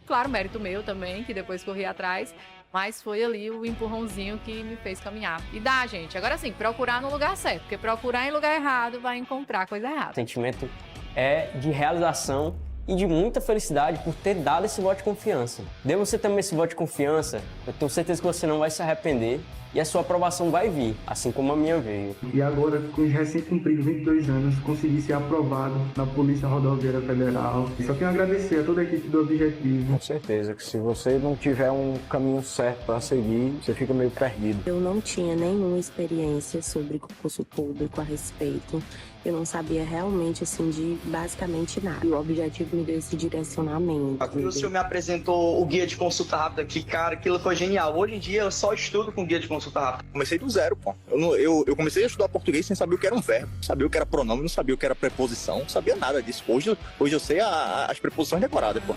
Claro, mérito meu também, que depois corri atrás, mas foi ali o empurrãozinho que me fez caminhar. E dá, gente. Agora sim, procurar no lugar certo, porque procurar em lugar errado vai encontrar coisa O errada. sentimento é de realização e de muita felicidade por ter dado esse voto de confiança. Dê você também esse voto de confiança, eu tenho certeza que você não vai se arrepender e a sua aprovação vai vir, assim como a minha veio. E agora, com os recém-cumpridos 22 anos, consegui ser aprovado na Polícia Rodoviária Federal. Só tenho a agradecer a toda a equipe do Objetivo. Com certeza que se você não tiver um caminho certo para seguir, você fica meio perdido. Eu não tinha nenhuma experiência sobre concurso público a respeito. Eu não sabia realmente, assim, de basicamente nada. E o Objetivo me deu esse direcionamento. O senhor me apresentou o guia de consulta rápida, que, cara, aquilo foi genial. Hoje em dia eu só estudo com guia de consulta rápida. Comecei do zero, pô. Eu comecei a estudar português sem saber o que era um verbo, sabia o que era pronome, não sabia o que era preposição, não sabia nada disso. Hoje eu sei as preposições decoradas, pô.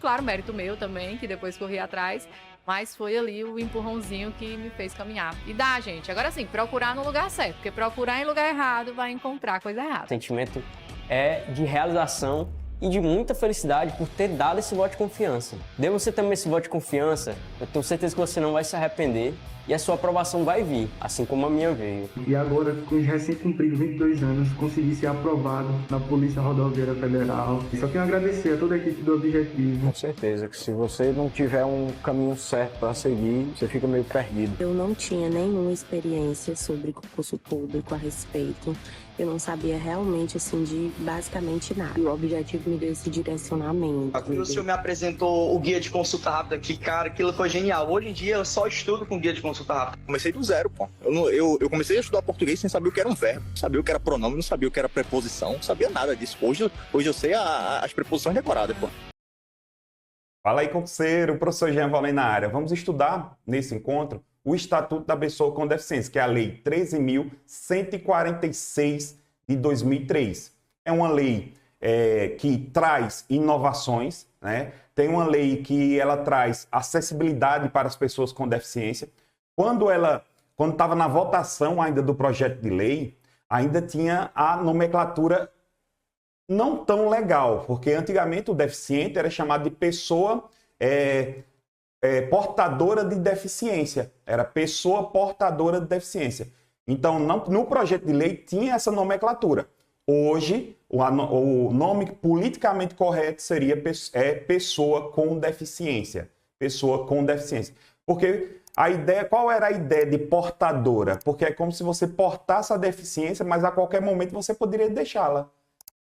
Claro, mérito meu também, que depois corri atrás, mas foi ali o empurrãozinho que me fez caminhar. E dá, gente. Agora sim, procurar no lugar certo, porque procurar em lugar errado vai encontrar coisa errada. O sentimento é de realização e de muita felicidade por ter dado esse voto de confiança. Dê você também esse voto de confiança, eu tenho certeza que você não vai se arrepender e a sua aprovação vai vir, assim como a minha veio. E agora, com os recém-cumpridos 22 anos, consegui ser aprovado na Polícia Rodoviária Federal. Só tenho a agradecer a toda a equipe do Objetivo. Com certeza que se você não tiver um caminho certo para seguir, você fica meio perdido. Eu não tinha nenhuma experiência sobre concurso público a respeito. Eu não sabia realmente, assim, de basicamente nada. E o Objetivo me deu esse direcionamento. O senhor me apresentou o guia de consulta rápida, que, cara, aquilo foi genial. Hoje em dia eu só estudo com guia de consulta rápida. Comecei do zero, pô. Eu comecei a estudar português sem saber o que era um verbo, não sabia o que era pronome, não sabia o que era preposição, não sabia nada disso. Hoje eu sei as preposições decoradas, pô. Fala aí, concurseiro, o professor Jean Valente na área. Vamos estudar, nesse encontro, o Estatuto da Pessoa com Deficiência, que é a Lei 13.146 de 2003. É uma lei que traz inovações, né? Tem uma lei que ela traz acessibilidade para as pessoas com deficiência. Quando estava na votação ainda do projeto de lei, ainda tinha a nomenclatura não tão legal, porque antigamente o deficiente era chamado de pessoa portadora de deficiência. Era pessoa portadora de deficiência. Então, no projeto de lei tinha essa nomenclatura. Hoje, o nome politicamente correto seria pessoa com deficiência. Pessoa com deficiência. Porque qual era a ideia de portadora? Porque é como se você portasse a deficiência, mas a qualquer momento você poderia deixá-la.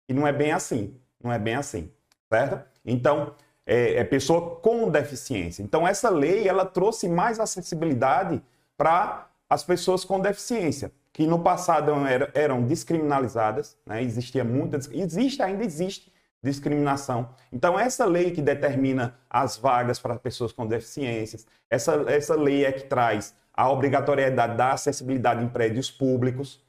E não é bem assim. Não é bem assim. Certo? Então, é pessoa com deficiência. Então, essa lei, ela trouxe mais acessibilidade para as pessoas com deficiência, que no passado eram descriminalizadas, né? Ainda existe discriminação. Então, essa lei que determina as vagas para pessoas com deficiências, essa lei é que traz a obrigatoriedade da acessibilidade em prédios públicos.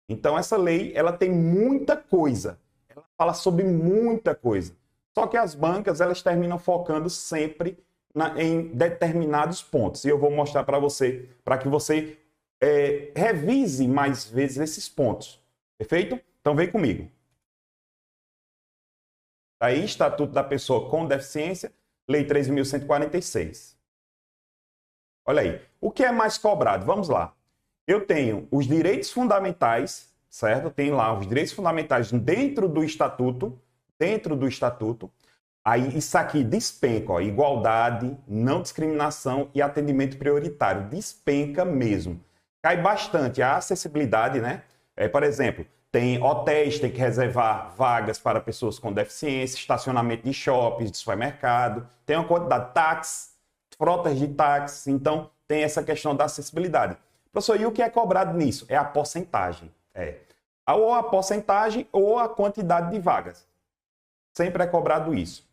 Então, essa lei, ela tem muita coisa. Ela fala sobre muita coisa. Só que as bancas, elas terminam focando sempre em determinados pontos. E eu vou mostrar para você, para que você revise mais vezes esses pontos. Perfeito? Então vem comigo. Tá aí, Estatuto da Pessoa com Deficiência, Lei 13.146. Olha aí. O que é mais cobrado? Vamos lá. Eu tenho os direitos fundamentais, certo? Tem lá os direitos fundamentais dentro do Estatuto. Aí isso aqui despenca, ó, igualdade, não discriminação e atendimento prioritário. Despenca mesmo. Cai bastante a acessibilidade, né? Por exemplo, tem hotéis, tem que reservar vagas para pessoas com deficiência, estacionamento de shoppings, de supermercado, tem uma quantidade de táxis, frotas de táxis, então tem essa questão da acessibilidade. Professor, e o que é cobrado nisso? É a porcentagem. Ou a porcentagem ou a quantidade de vagas. Sempre é cobrado isso.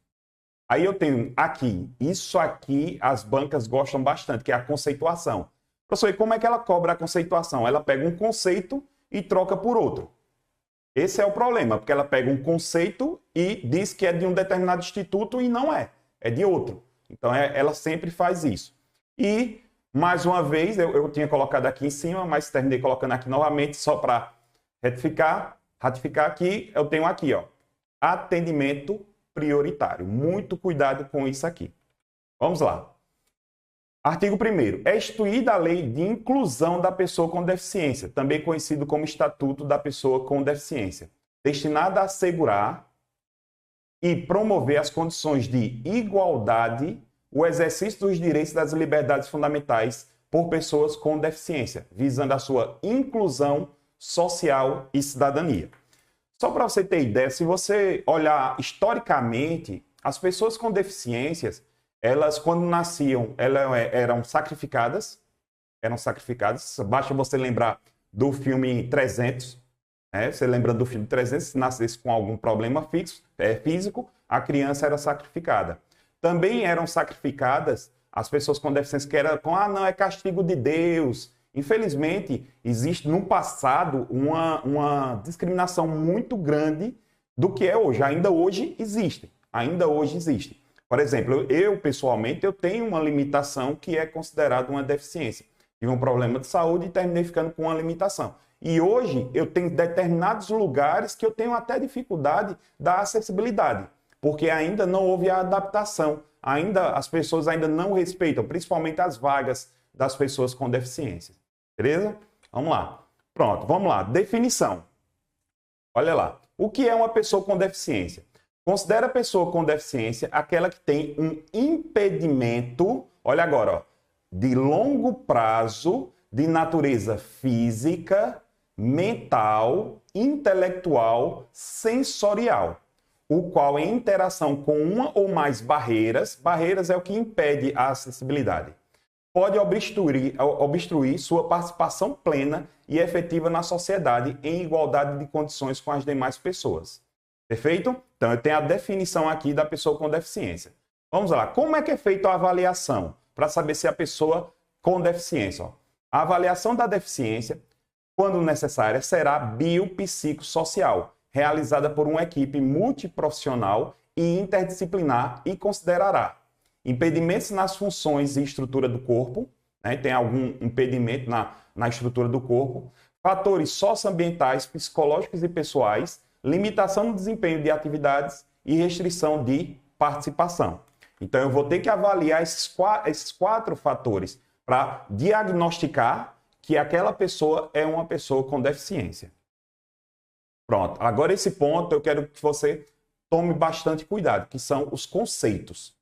Aí eu tenho aqui, isso aqui as bancas gostam bastante, que é a conceituação. Professor, e como é que ela cobra a conceituação? Ela pega um conceito e troca por outro. Esse é o problema, porque ela pega um conceito e diz que é de um determinado instituto e não é. É de outro. Então, ela sempre faz isso. E, mais uma vez, eu tinha colocado aqui em cima, mas terminei colocando aqui novamente, só para ratificar aqui, eu tenho aqui, ó, atendimento prioritário. Muito cuidado com isso aqui. Vamos lá. Artigo 1º. É instituída a Lei de Inclusão da Pessoa com Deficiência, também conhecido como Estatuto da Pessoa com Deficiência, destinada a assegurar e promover as condições de igualdade, o exercício dos direitos e das liberdades fundamentais por pessoas com deficiência, visando a sua inclusão social e cidadania. Só para você ter ideia, se você olhar historicamente, as pessoas com deficiências, elas, quando nasciam, elas eram sacrificadas. Basta você lembrar do filme 300. Né? Você lembra do filme 300, se nascesse com algum problema físico, a criança era sacrificada. Também eram sacrificadas as pessoas com deficiência, que era não, é castigo de Deus. Infelizmente, existe no passado uma discriminação muito grande do que é hoje. Ainda hoje existe. Por exemplo, pessoalmente, eu tenho uma limitação que é considerada uma deficiência. Tive um problema de saúde e terminei ficando com uma limitação. E hoje eu tenho determinados lugares que eu tenho até dificuldade da acessibilidade, porque ainda não houve a adaptação. As pessoas ainda não respeitam, principalmente as vagas das pessoas com deficiência. Beleza? Vamos lá. Pronto, vamos lá. Definição. Olha lá. O que é uma pessoa com deficiência? Considera a pessoa com deficiência aquela que tem um impedimento, olha agora, ó, de longo prazo, de natureza física, mental, intelectual, sensorial, o qual em interação com uma ou mais barreiras é o que impede a acessibilidade, pode obstruir sua participação plena e efetiva na sociedade em igualdade de condições com as demais pessoas. Perfeito? Então, eu tenho a definição aqui da pessoa com deficiência. Vamos lá. Como é que é feita a avaliação para saber se a pessoa com deficiência? Ó. A avaliação da deficiência, quando necessária, será biopsicossocial, realizada por uma equipe multiprofissional e interdisciplinar e considerará impedimentos nas funções e estrutura do corpo, né? Tem algum impedimento na estrutura do corpo, fatores socioambientais, psicológicos e pessoais, limitação no desempenho de atividades e restrição de participação. Então, eu vou ter que avaliar esses quatro fatores para diagnosticar que aquela pessoa é uma pessoa com deficiência. Pronto. Agora, esse ponto eu quero que você tome bastante cuidado, que são os conceitos.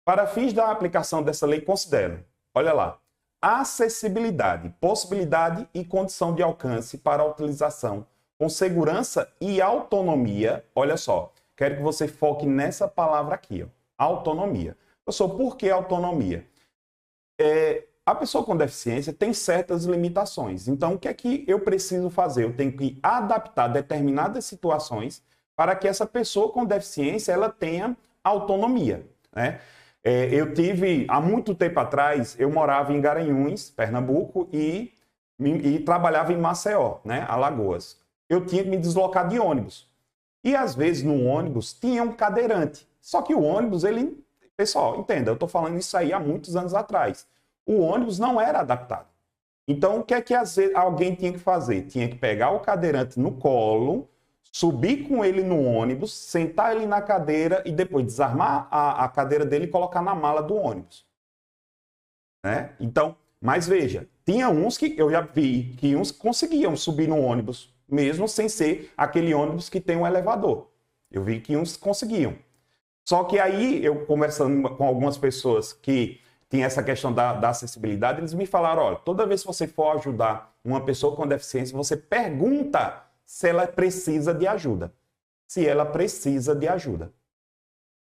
Para fins da aplicação dessa lei, considero, olha lá, acessibilidade, possibilidade e condição de alcance para a utilização com segurança e autonomia. Olha só, quero que você foque nessa palavra aqui, ó, autonomia. Professor, por que autonomia? A pessoa com deficiência tem certas limitações. Então, o que é que eu preciso fazer? Eu tenho que adaptar determinadas situações para que essa pessoa com deficiência ela tenha autonomia, né? Eu tive, há muito tempo atrás, eu morava em Garanhuns, Pernambuco, e trabalhava em Maceió, né, Alagoas. Eu tinha que me deslocar de ônibus. E, às vezes, no ônibus, tinha um cadeirante. Só que o ônibus, pessoal, entenda, eu estou falando isso aí há muitos anos atrás. O ônibus não era adaptado. Então, o que é que às vezes alguém tinha que fazer? Tinha que pegar o cadeirante no colo, subir com ele no ônibus, sentar ele na cadeira e depois desarmar a cadeira dele e colocar na mala do ônibus. Né? Então, mas veja, tinha uns que eu já vi que uns conseguiam subir no ônibus, mesmo sem ser aquele ônibus que tem um elevador. Eu vi que uns conseguiam. Só que aí, eu conversando com algumas pessoas que tinham essa questão da acessibilidade, eles me falaram, olha, toda vez que você for ajudar uma pessoa com deficiência, você pergunta se ela precisa de ajuda. Se ela precisa de ajuda.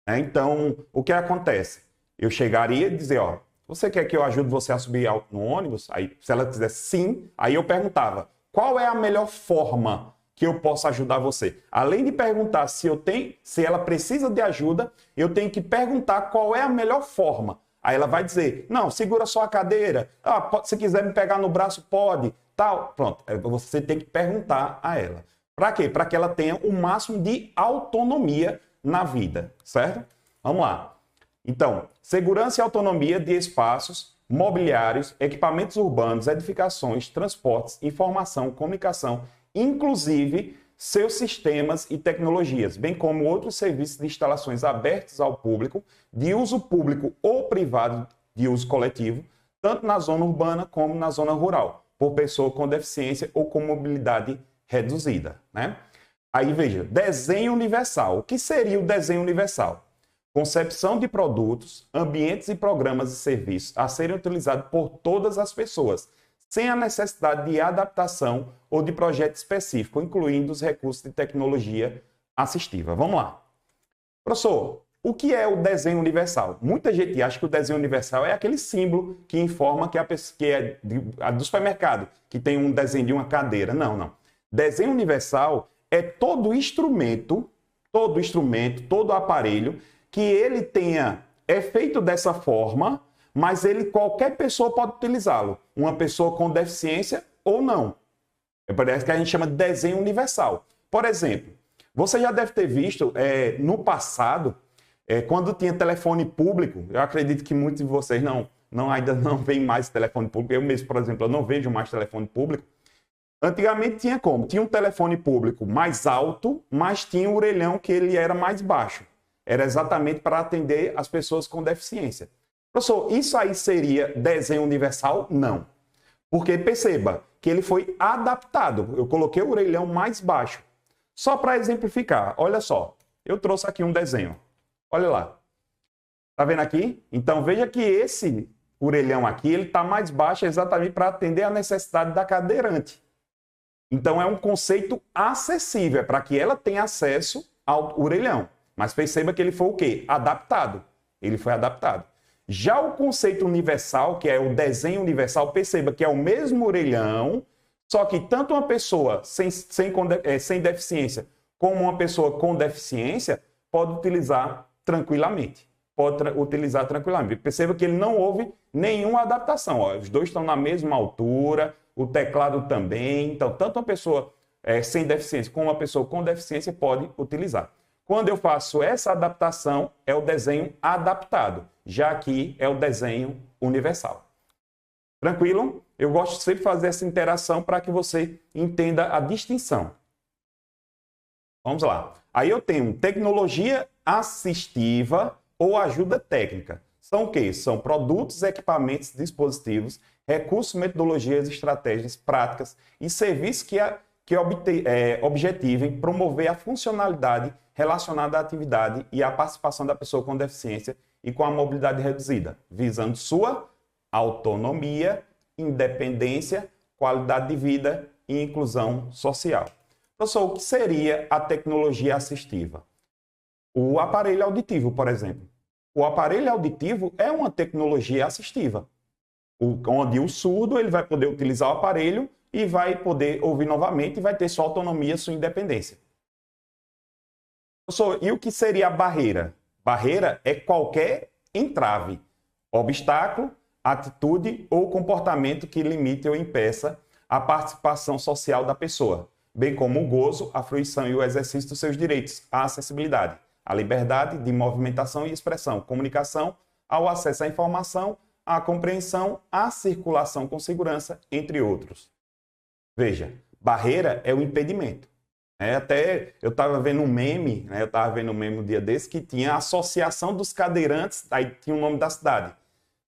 Então, o que acontece? Eu chegaria e dizer, ó, você quer que eu ajude você a subir no ônibus? Aí, se ela dissesse sim, aí eu perguntava, qual é a melhor forma que eu posso ajudar você? Além de perguntar se ela precisa de ajuda, eu tenho que perguntar qual é a melhor forma. Aí ela vai dizer, não, segura só a cadeira. Se quiser me pegar no braço, pode. Tal. Pronto, você tem que perguntar a ela. Para quê? Para que ela tenha o máximo de autonomia na vida, certo? Vamos lá. Então, segurança e autonomia de espaços, mobiliários, equipamentos urbanos, edificações, transportes, informação, comunicação, inclusive seus sistemas e tecnologias, bem como outros serviços de instalações abertos ao público, de uso público ou privado de uso coletivo, tanto na zona urbana como na zona rural, por pessoa com deficiência ou com mobilidade reduzida, né? Aí veja, desenho universal. O que seria o desenho universal? Concepção de produtos, ambientes e programas e serviços a serem utilizados por todas as pessoas, sem a necessidade de adaptação ou de projeto específico, incluindo os recursos de tecnologia assistiva. Vamos lá. Professor, o que é o desenho universal? Muita gente acha que o desenho universal é aquele símbolo que informa que é do supermercado, que tem um desenho de uma cadeira. Não, não. Desenho universal é todo instrumento, todo aparelho que ele é feito dessa forma, mas qualquer pessoa pode utilizá-lo. Uma pessoa com deficiência ou não. Parece que a gente chama de desenho universal. Por exemplo, você já deve ter visto no passado, quando tinha telefone público, eu acredito que muitos de vocês ainda não veem mais telefone público. Eu mesmo, por exemplo, eu não vejo mais telefone público. Antigamente tinha como? Tinha um telefone público mais alto, mas tinha um orelhão que ele era mais baixo. Era exatamente para atender as pessoas com deficiência. Professor, isso aí seria desenho universal? Não. Porque perceba que ele foi adaptado. Eu coloquei o orelhão mais baixo. Só para exemplificar, olha só. Eu trouxe aqui um desenho. Olha lá. Tá vendo aqui? Então veja que esse orelhão aqui, ele está mais baixo exatamente para atender a necessidade da cadeirante. Então é um conceito acessível, é para que ela tenha acesso ao orelhão. Mas perceba que ele foi o quê? Adaptado. Ele foi adaptado. Já o conceito universal, que é o desenho universal, perceba que é o mesmo orelhão, só que tanto uma pessoa sem deficiência como uma pessoa com deficiência pode utilizar tranquilamente. Perceba que ele não houve nenhuma adaptação. Ó, os dois estão na mesma altura, o teclado também. Então, tanto uma pessoa sem deficiência como uma pessoa com deficiência pode utilizar. Quando eu faço essa adaptação, é o desenho adaptado. Já aqui é o desenho universal. Tranquilo? Eu gosto sempre de fazer essa interação para que você entenda a distinção. Vamos lá. Aí eu tenho tecnologia assistiva ou ajuda técnica. São o quê? São produtos, equipamentos, dispositivos, recursos, metodologias, estratégias, práticas e serviços que objetivem promover a funcionalidade relacionada à atividade e à participação da pessoa com deficiência e com a mobilidade reduzida, visando sua autonomia, independência, qualidade de vida e inclusão social. Professor, o que seria a tecnologia assistiva? O aparelho auditivo, por exemplo. O aparelho auditivo é uma tecnologia assistiva, onde o surdo ele vai poder utilizar o aparelho e vai poder ouvir novamente e vai ter sua autonomia, sua independência. Professor, e o que seria a barreira? Barreira é qualquer entrave, obstáculo, atitude ou comportamento que limite ou impeça a participação social da pessoa, bem como o gozo, a fruição e o exercício dos seus direitos, a acessibilidade, a liberdade de movimentação e expressão, comunicação, ao acesso à informação, à compreensão, à circulação com segurança, entre outros. Veja, barreira é o impedimento. Até eu estava vendo um meme, um dia desse, que tinha a Associação dos Cadeirantes, aí tinha o nome da cidade.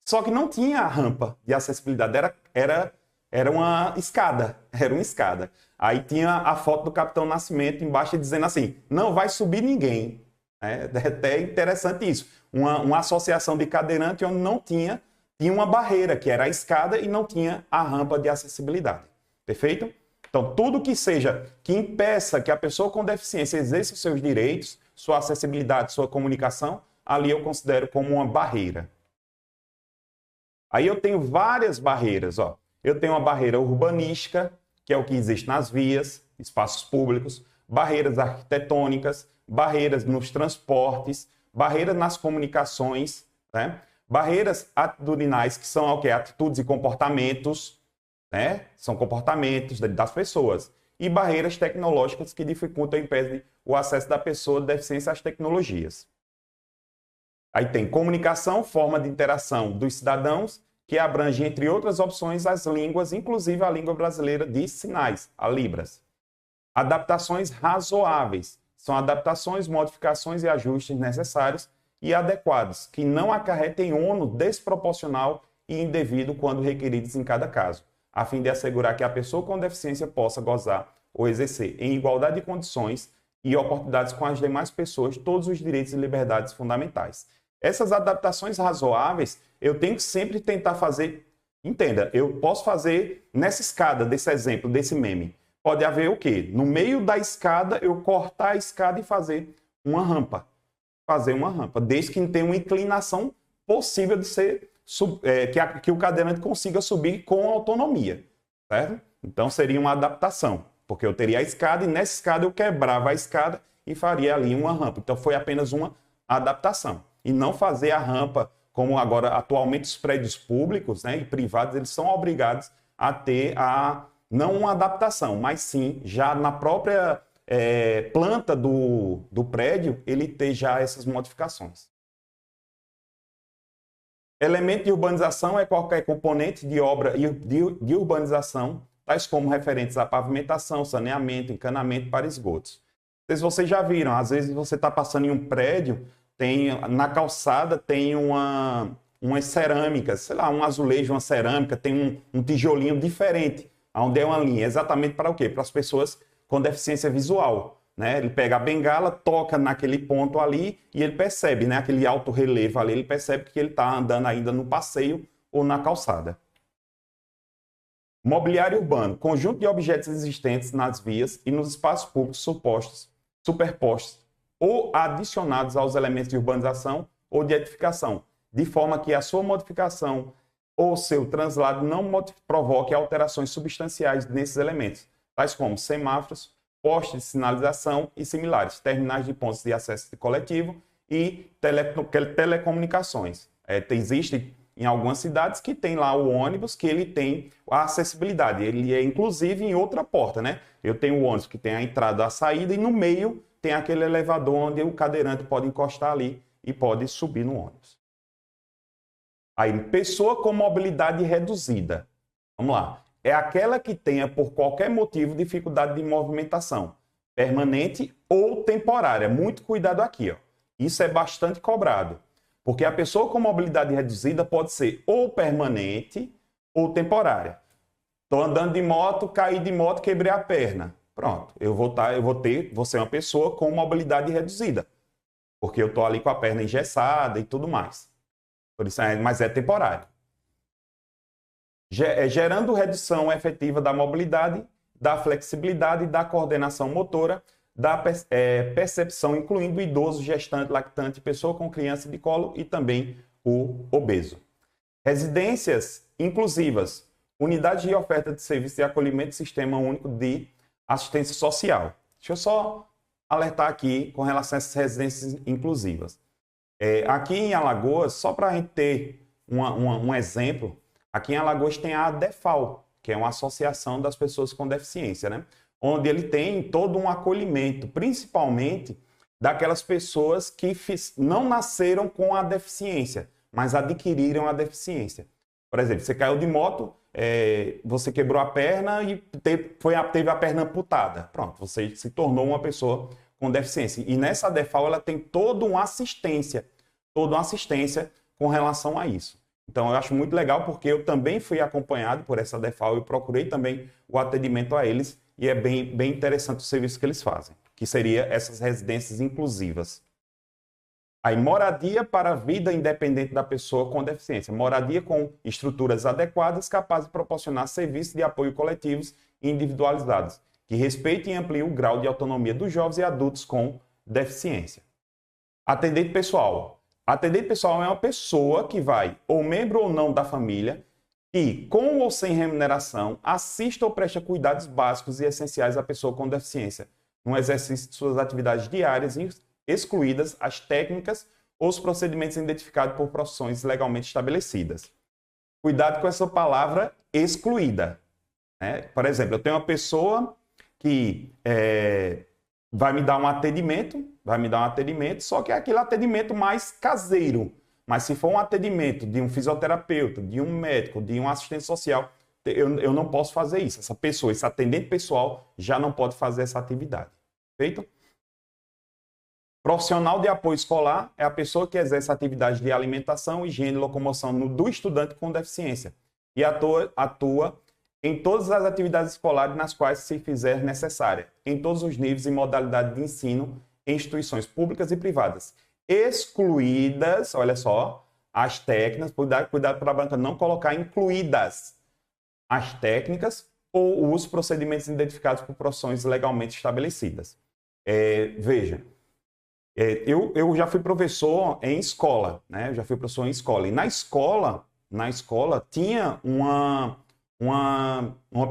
Só que não tinha a rampa de acessibilidade, era uma escada, Aí tinha a foto do Capitão Nascimento embaixo dizendo assim, não vai subir ninguém. É até interessante isso. Uma associação de cadeirante onde não tinha uma barreira, que era a escada, e não tinha a rampa de acessibilidade. Perfeito? Então, tudo que impeça que a pessoa com deficiência exerça os seus direitos, sua acessibilidade, sua comunicação, ali eu considero como uma barreira. Aí eu tenho várias barreiras. Ó. Eu tenho uma barreira urbanística, que é o que existe nas vias, espaços públicos, barreiras arquitetônicas, barreiras nos transportes, barreiras nas comunicações, né? Barreiras atitudinais, que são o quê? Atitudes e comportamentos, né? São comportamentos das pessoas. E barreiras tecnológicas que dificultam e impedem o acesso da pessoa de deficiência às tecnologias. Aí tem comunicação, forma de interação dos cidadãos, que abrange, entre outras opções, as línguas, inclusive a língua brasileira de sinais, a Libras. Adaptações razoáveis. São adaptações, modificações e ajustes necessários e adequados, que não acarretem ônus desproporcional e indevido quando requeridos em cada caso, a fim de assegurar que a pessoa com deficiência possa gozar ou exercer em igualdade de condições e oportunidades com as demais pessoas todos os direitos e liberdades fundamentais. Essas adaptações razoáveis, eu tenho que sempre tentar fazer, entenda, eu posso fazer nessa escada, desse exemplo, desse meme. Pode haver o quê? No meio da escada, eu cortar a escada e fazer uma rampa. Fazer uma rampa, desde que tenha uma inclinação possível de ser, que o cadeirante consiga subir com autonomia, certo? Então seria uma adaptação, porque eu teria a escada e nessa escada eu quebrava a escada e faria ali uma rampa. Então foi apenas uma adaptação. E não fazer a rampa, como agora atualmente os prédios públicos, né, e privados, eles são obrigados a ter não uma adaptação, mas sim, já na própria planta do prédio, ele ter já essas modificações. Elemento de urbanização é qualquer componente de obra de urbanização, tais como referentes à pavimentação, saneamento, encanamento para esgotos. Não sei se vocês já viram, às vezes você está passando em um prédio, na calçada tem umas cerâmicas, sei lá, um azulejo, uma cerâmica, tem um tijolinho diferente, onde é uma linha, exatamente para o quê? Para as pessoas com deficiência visual, né? Ele pega a bengala, toca naquele ponto ali e ele percebe, né? Aquele alto relevo ali, ele percebe que ele está andando ainda no passeio ou na calçada. Mobiliário urbano, conjunto de objetos existentes nas vias e nos espaços públicos superpostos ou adicionados aos elementos de urbanização ou de edificação, de forma que a sua modificação ou seu translado não provoque alterações substanciais nesses elementos, tais como semáforos, postes de sinalização e similares, terminais de pontos de acesso coletivo e telecomunicações. Existe em algumas cidades que tem lá o ônibus que ele tem a acessibilidade, ele é inclusive em outra porta, né? Eu tenho o ônibus que tem a entrada e a saída e no meio tem aquele elevador onde o cadeirante pode encostar ali e pode subir no ônibus. Aí, pessoa com mobilidade reduzida. Vamos lá. É aquela que tenha, por qualquer motivo, dificuldade de movimentação, permanente ou temporária. Muito cuidado aqui, ó. Isso é bastante cobrado. Porque a pessoa com mobilidade reduzida pode ser ou permanente ou temporária. Estou andando de moto, caí de moto, quebrei a perna. Pronto, eu vou ser uma pessoa com mobilidade reduzida. Porque eu estou ali com a perna engessada e tudo mais. Por isso, mas é temporário. Gerando redução efetiva da mobilidade, da flexibilidade, da coordenação motora, da percepção, incluindo o idoso, gestante, lactante, pessoa com criança de colo e também o obeso. Residências inclusivas, unidades de oferta de serviço de acolhimento, sistema único de assistência social. Deixa eu só alertar aqui com relação a essas residências inclusivas. Aqui em Alagoas, só para a gente ter um exemplo, aqui em Alagoas tem a ADEFAL, que é uma associação das pessoas com deficiência, né? Onde ele tem todo um acolhimento, principalmente daquelas pessoas que não nasceram com a deficiência, mas adquiriram a deficiência. Por exemplo, você caiu de moto, você quebrou a perna e teve a perna amputada. Pronto, você se tornou uma pessoa com deficiência. E nessa ADEFAL ela tem toda uma assistência com relação a isso. Então eu acho muito legal porque eu também fui acompanhado por essa ADEFAL e procurei também o atendimento a eles e é bem interessante o serviço que eles fazem, que seria essas residências inclusivas. Aí, moradia para a vida independente da pessoa com deficiência. Moradia com estruturas adequadas capazes de proporcionar serviços de apoio coletivos e individualizados, que respeitem e ampliem o grau de autonomia dos jovens e adultos com deficiência. Atendente pessoal. Atendente pessoal é uma pessoa que vai, ou membro ou não da família, que, com ou sem remuneração, assista ou presta cuidados básicos e essenciais à pessoa com deficiência, no exercício de suas atividades diárias, excluídas as técnicas ou os procedimentos identificados por profissões legalmente estabelecidas. Cuidado com essa palavra excluída. Né? Por exemplo, eu tenho uma pessoa que vai me dar um atendimento, só que é aquele atendimento mais caseiro. Mas se for um atendimento de um fisioterapeuta, de um médico, de um assistente social, eu não posso fazer isso. Essa pessoa, esse atendente pessoal, já não pode fazer essa atividade. Feito? Profissional de apoio escolar é a pessoa que exerce atividade de alimentação, higiene e locomoção do estudante com deficiência e atua em todas as atividades escolares nas quais se fizer necessária, em todos os níveis e modalidades de ensino em instituições públicas e privadas, excluídas, olha só, as técnicas, cuidado para a banca não colocar incluídas as técnicas ou os procedimentos identificados por profissões legalmente estabelecidas. Veja, eu já fui professor em escola, né? Eu já fui professor em escola. E na escola tinha uma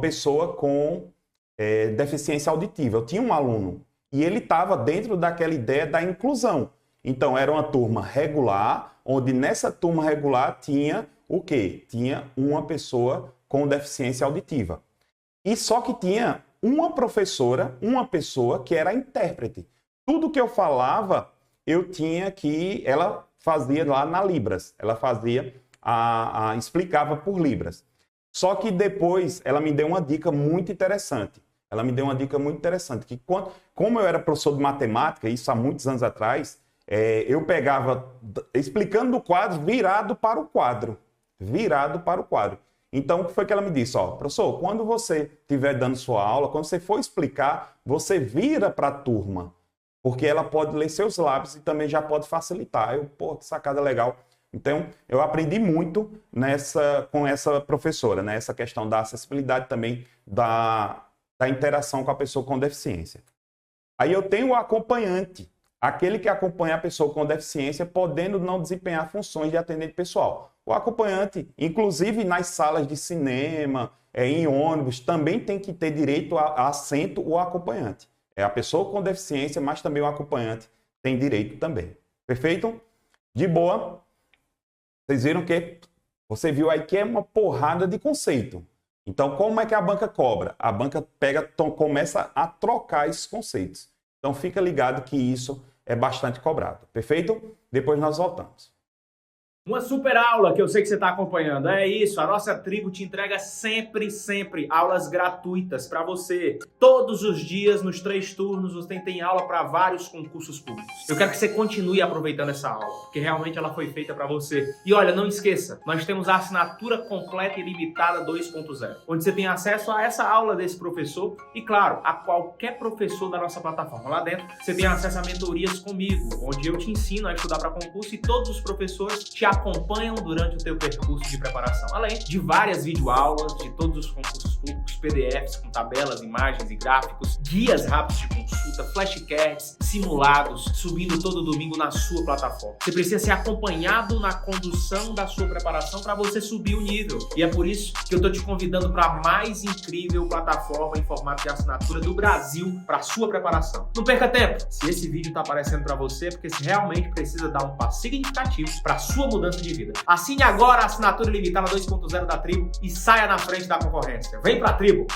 pessoa com deficiência auditiva. Eu tinha um aluno e ele estava dentro daquela ideia da inclusão. Então, era uma turma regular, onde nessa turma regular tinha o quê? Tinha uma pessoa com deficiência auditiva. E só que tinha uma professora, uma pessoa que era intérprete. Tudo que eu falava, eu tinha que... Ela fazia lá na Libras. Ela fazia, explicava por Libras. Só que depois ela me deu uma dica muito interessante. Que como eu era professor de matemática, isso há muitos anos atrás, eu pegava, explicando o quadro, virado para o quadro. Então, o que foi que ela me disse? Ó, professor, quando você estiver dando sua aula, quando você for explicar, você vira para a turma. Porque ela pode ler seus lábios e também já pode facilitar. Pô, que sacada legal. Então, eu aprendi muito com essa professora, né? Essa questão da acessibilidade também, da interação com a pessoa com deficiência. Aí eu tenho o acompanhante, aquele que acompanha a pessoa com deficiência, podendo não desempenhar funções de atendente pessoal. O acompanhante, inclusive nas salas de cinema, em ônibus, também tem que ter direito a assento o acompanhante. É a pessoa com deficiência, mas também o acompanhante tem direito também. Perfeito? De boa. Vocês viram que você viu aí que é uma porrada de conceito. Então, como é que a banca cobra? A banca começa a trocar esses conceitos. Então, fica ligado que isso é bastante cobrado. Perfeito? Depois nós voltamos. Uma super aula que eu sei que você está acompanhando. É isso, a nossa tribo te entrega sempre aulas gratuitas para você. Todos os dias, nos 3 turnos, você tem aula para vários concursos públicos. Eu quero que você continue aproveitando essa aula, porque realmente ela foi feita para você. E olha, não esqueça, nós temos a assinatura completa e limitada 2.0, onde você tem acesso a essa aula desse professor e, claro, a qualquer professor da nossa plataforma. Lá dentro, você tem acesso a mentorias comigo, onde eu te ensino a estudar para concurso e todos os professores te acompanham durante o teu percurso de preparação, além de várias videoaulas de todos os concursos públicos, PDFs com tabelas, imagens e gráficos, guias rápidos de consulta, flashcards, simulados, subindo todo domingo na sua plataforma. Você precisa ser acompanhado na condução da sua preparação para você subir o nível. E é por isso que eu estou te convidando para a mais incrível plataforma em formato de assinatura do Brasil para a sua preparação. Não perca tempo! Se esse vídeo está aparecendo para você, é porque você realmente precisa dar um passo significativo para a sua mudança de vida. Assine agora a assinatura ilimitada 2.0 da Tribo e saia na frente da concorrência. Vem pra Tribo!